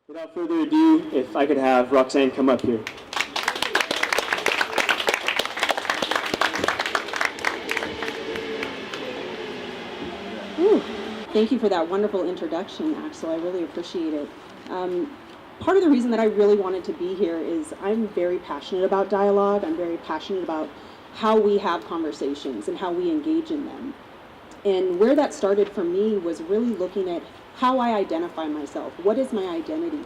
Without further ado, if I could have Roxanne come up here. Ooh, thank you for that wonderful introduction, Axel. I really appreciate it. Part of the reason that I really wanted to be here is I'm very passionate about dialogue. I'm very passionate about how we have conversations and how we engage in them. And where that started for me was really looking at how I identify myself. What is my identity?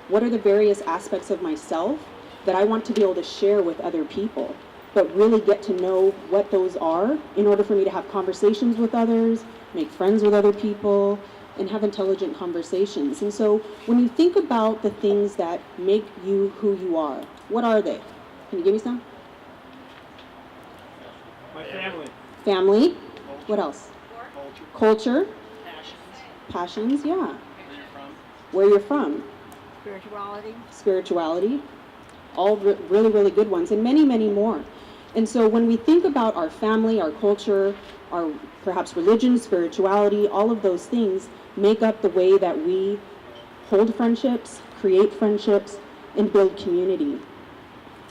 What are the various aspects of myself that I want to be able to share with other people, but really get to know what those are in order for me to have conversations with others, make friends with other people, and have intelligent conversations. And so when you think about the things that make you who you are, what are they? Can you give me some? My family. Family. Culture. What else? Culture. Culture. Passions, yeah. Where you're from. Where you're from. Spirituality. Spirituality. All really, really good ones, and many, many more. And so when we think about our family, our culture, our perhaps religion, spirituality, all of those things make up the way that we hold friendships, create friendships, and build community.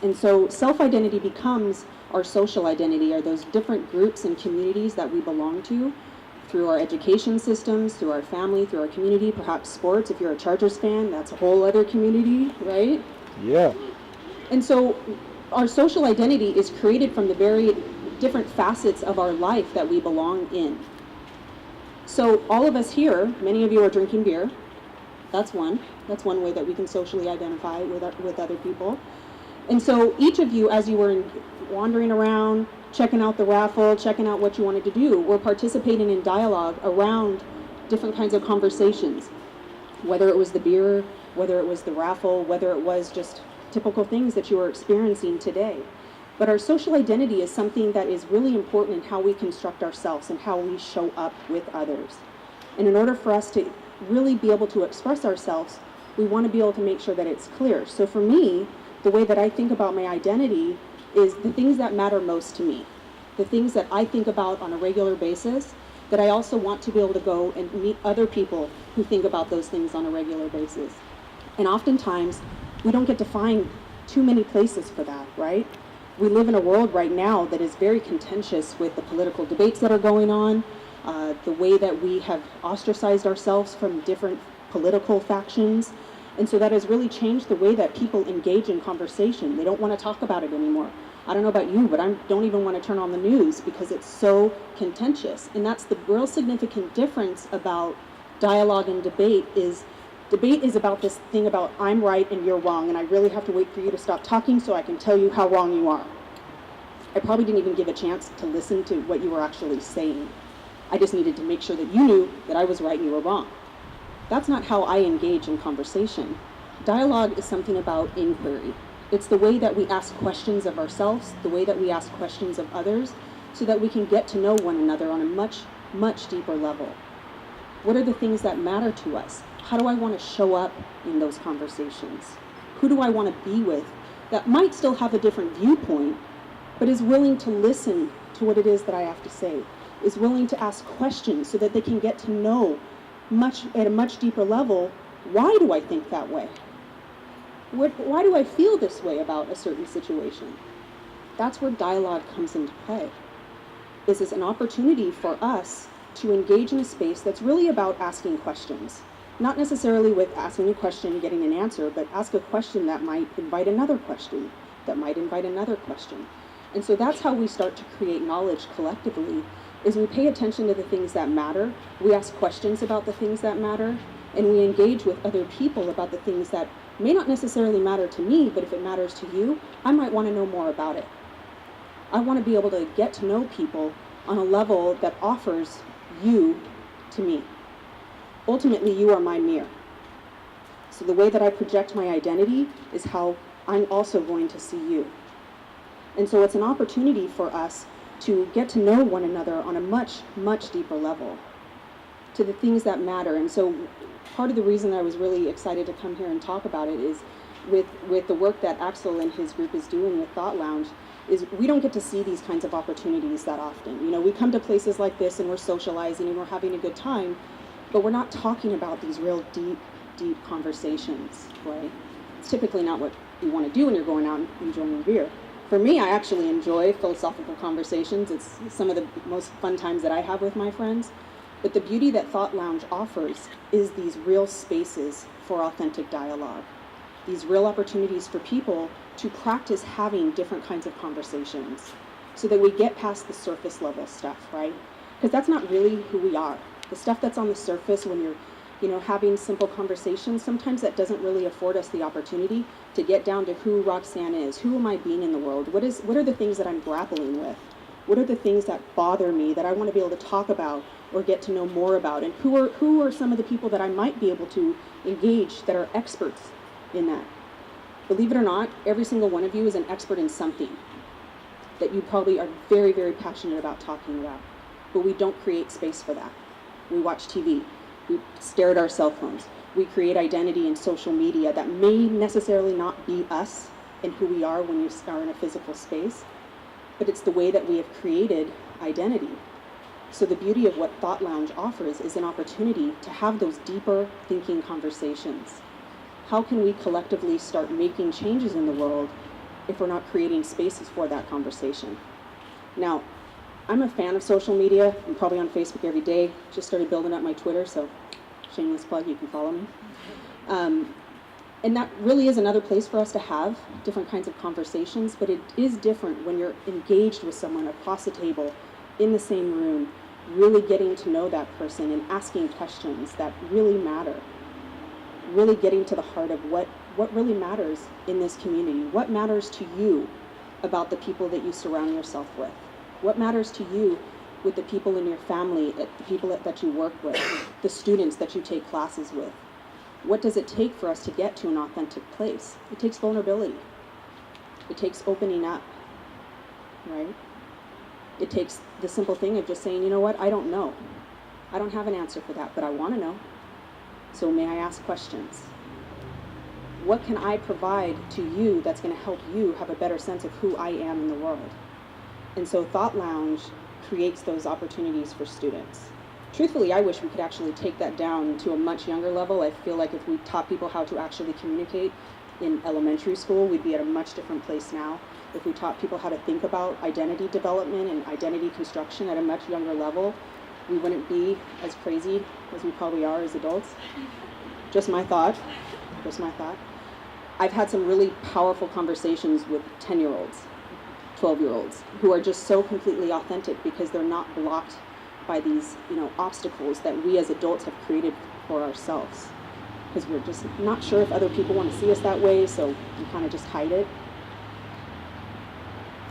And so self-identity becomes our social identity, are those different groups and communities that we belong to through our education systems, through our family, through our community, perhaps sports. If you're a Chargers fan, that's a whole other community, right? Yeah. And so our social identity is created from the very different facets of our life that we belong in. So all of us here, many of you are drinking beer. That's one way that we can socially identify with other people. And so each of you, as you were wandering around, checking out the raffle, checking out what you wanted to do, were participating in dialogue around different kinds of conversations, whether it was the beer, whether it was the raffle, whether it was just typical things that you are experiencing today. But our social identity is something that is really important in how we construct ourselves and how we show up with others. And in order for us to really be able to express ourselves, we want to be able to make sure that it's clear. So for me, the way that I think about my identity is the things that matter most to me, the things that I think about on a regular basis, that I also want to be able to go and meet other people who think about those things on a regular basis. And oftentimes, we don't get to find too many places for that, right? We live in a world right now that is very contentious with the political debates that are going on, the way that we have ostracized ourselves from different political factions. And so that has really changed the way that people engage in conversation. They don't want to talk about it anymore. I don't know about you, but I don't even want to turn on the news because it's so contentious. And that's the real significant difference about dialogue and debate is about this thing about I'm right and you're wrong, and I really have to wait for you to stop talking so I can tell you how wrong you are. I probably didn't even give a chance to listen to what you were actually saying. I just needed to make sure that you knew that I was right and you were wrong. That's not how I engage in conversation. Dialogue is something about inquiry. It's the way that we ask questions of ourselves, the way that we ask questions of others, so that we can get to know one another on a much, much deeper level. What are the things that matter to us? How do I want to show up in those conversations? Who do I want to be with that might still have a different viewpoint, but is willing to listen to what it is that I have to say, is willing to ask questions so that they can get to know at a much deeper level, why do I think that way? Why do I feel this way about a certain situation? That's where dialogue comes into play. This is an opportunity for us to engage in a space that's really about asking questions. Not necessarily with asking a question and getting an answer, but ask a question that might invite another question, that might invite another question. And so that's how we start to create knowledge collectively, is we pay attention to the things that matter, we ask questions about the things that matter, and we engage with other people about the things that may not necessarily matter to me, but if it matters to you, I might want to know more about it. I want to be able to get to know people on a level that offers you to me. Ultimately, you are my mirror. So the way that I project my identity is how I'm also going to see you. And so it's an opportunity for us to get to know one another on a much, much deeper level, to the things that matter. And so part of the reason I was really excited to come here and talk about it is with the work that Axel and his group is doing with Thought Lounge, is we don't get to see these kinds of opportunities that often. You know, we come to places like this and we're socializing and we're having a good time, but we're not talking about these real deep, deep conversations, right? It's typically not what you want to do when you're going out and enjoying a beer. For me, I actually enjoy philosophical conversations. It's some of the most fun times that I have with my friends. But the beauty that Thought Lounge offers is these real spaces for authentic dialogue, these real opportunities for people to practice having different kinds of conversations so that we get past the surface level stuff, right? Because that's not really who we are. The stuff that's on the surface when you're having simple conversations, sometimes that doesn't really afford us the opportunity to get down to who Roxanne is. Who am I being in the world? What are the things that I'm grappling with? What are the things that bother me that I want to be able to talk about or get to know more about? And who are some of the people that I might be able to engage that are experts in that? Believe it or not, every single one of you is an expert in something that you probably are very, very passionate about talking about. But we don't create space for that. We watch TV. We stare at our cell phones. We create identity in social media that may necessarily not be us and who we are when you are in a physical space, but it's the way that we have created identity. So the beauty of what Thought Lounge offers is an opportunity to have those deeper thinking conversations. How can we collectively start making changes in the world if we're not creating spaces for that conversation? Now, I'm a fan of social media. I'm probably on Facebook every day. Just started building up my Twitter, so shameless plug, you can follow me. And that really is another place for us to have different kinds of conversations, but it is different when you're engaged with someone across the table, in the same room, really getting to know that person and asking questions that really matter. Really getting to the heart of what really matters in this community. What matters to you about the people that you surround yourself with? What matters to you with the people in your family, the people that you work with, the students that you take classes with? What does it take for us to get to an authentic place? It takes vulnerability. It takes opening up, right? It takes the simple thing of just saying, you know what, I don't know. I don't have an answer for that, but I want to know. So may I ask questions? What can I provide to you that's going to help you have a better sense of who I am in the world? And so Thought Lounge creates those opportunities for students. Truthfully, I wish we could actually take that down to a much younger level. I feel like if we taught people how to actually communicate in elementary school, we'd be at a much different place now. If we taught people how to think about identity development and identity construction at a much younger level, we wouldn't be as crazy as we probably are as adults. Just my thought. Just my thought. I've had some really powerful conversations with 10-year-olds. 12-year-olds who are just so completely authentic because they're not blocked by these, obstacles that we as adults have created for ourselves. Because we're just not sure if other people want to see us that way, so we kind of just hide it.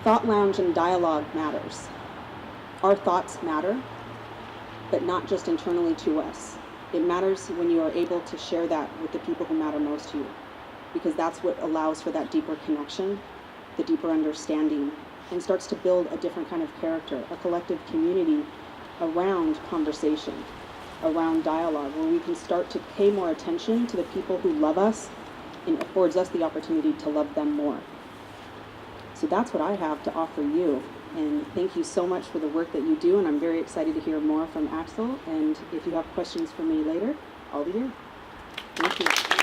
Thought Lounge and dialogue matters. Our thoughts matter, but not just internally to us. It matters when you are able to share that with the people who matter most to you, because that's what allows for that deeper connection, the deeper understanding, and starts to build a different kind of character, a collective community around conversation, around dialogue, where we can start to pay more attention to the people who love us and affords us the opportunity to love them more. So that's what I have to offer you. And thank you so much for the work that you do, and I'm very excited to hear more from Axel. And if you have questions for me later, I'll be here. Thank you.